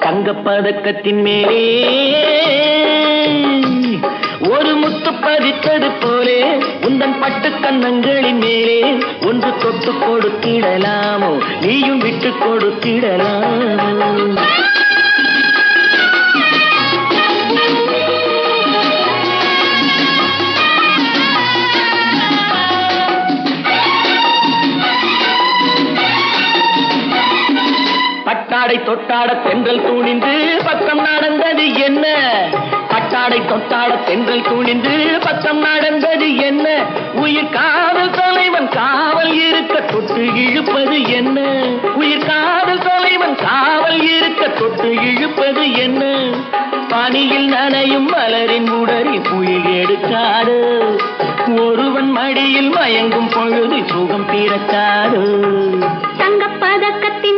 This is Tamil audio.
தங்கப்பதக்கத்தின் மேலே ஒரு முத்து பதித்தது போலே உந்தன் பட்டு கன்னங்களின் மேலே ஒன்று தொட்டு கொடுத்திடலாமோ நீயும் விட்டு கொடுத்திடலாமோ. பட்டாடை தொட்டாட தென்றல் தூணிந்து பக்கம் நடந்தது என்ன? பட்டாடை தொட்டாட தென்றல் தூணிந்து பக்கம் நடந்தது என்ன? உயிர் காதல் தலைவன் காவல் இருக்க தொட்டு இழுப்பது என்ன? உயிர் காதல் தலைவன் காவல் இருக்க தொட்டு இழுப்பது என்ன? பனியில் நனையும் மலரின் உடலில் புயல் எடுக்காது, ஒருவன் மடியில் மயங்கும் பொழுது சுகம் பிறக்காது. தங்கப்பதக்கத்தின்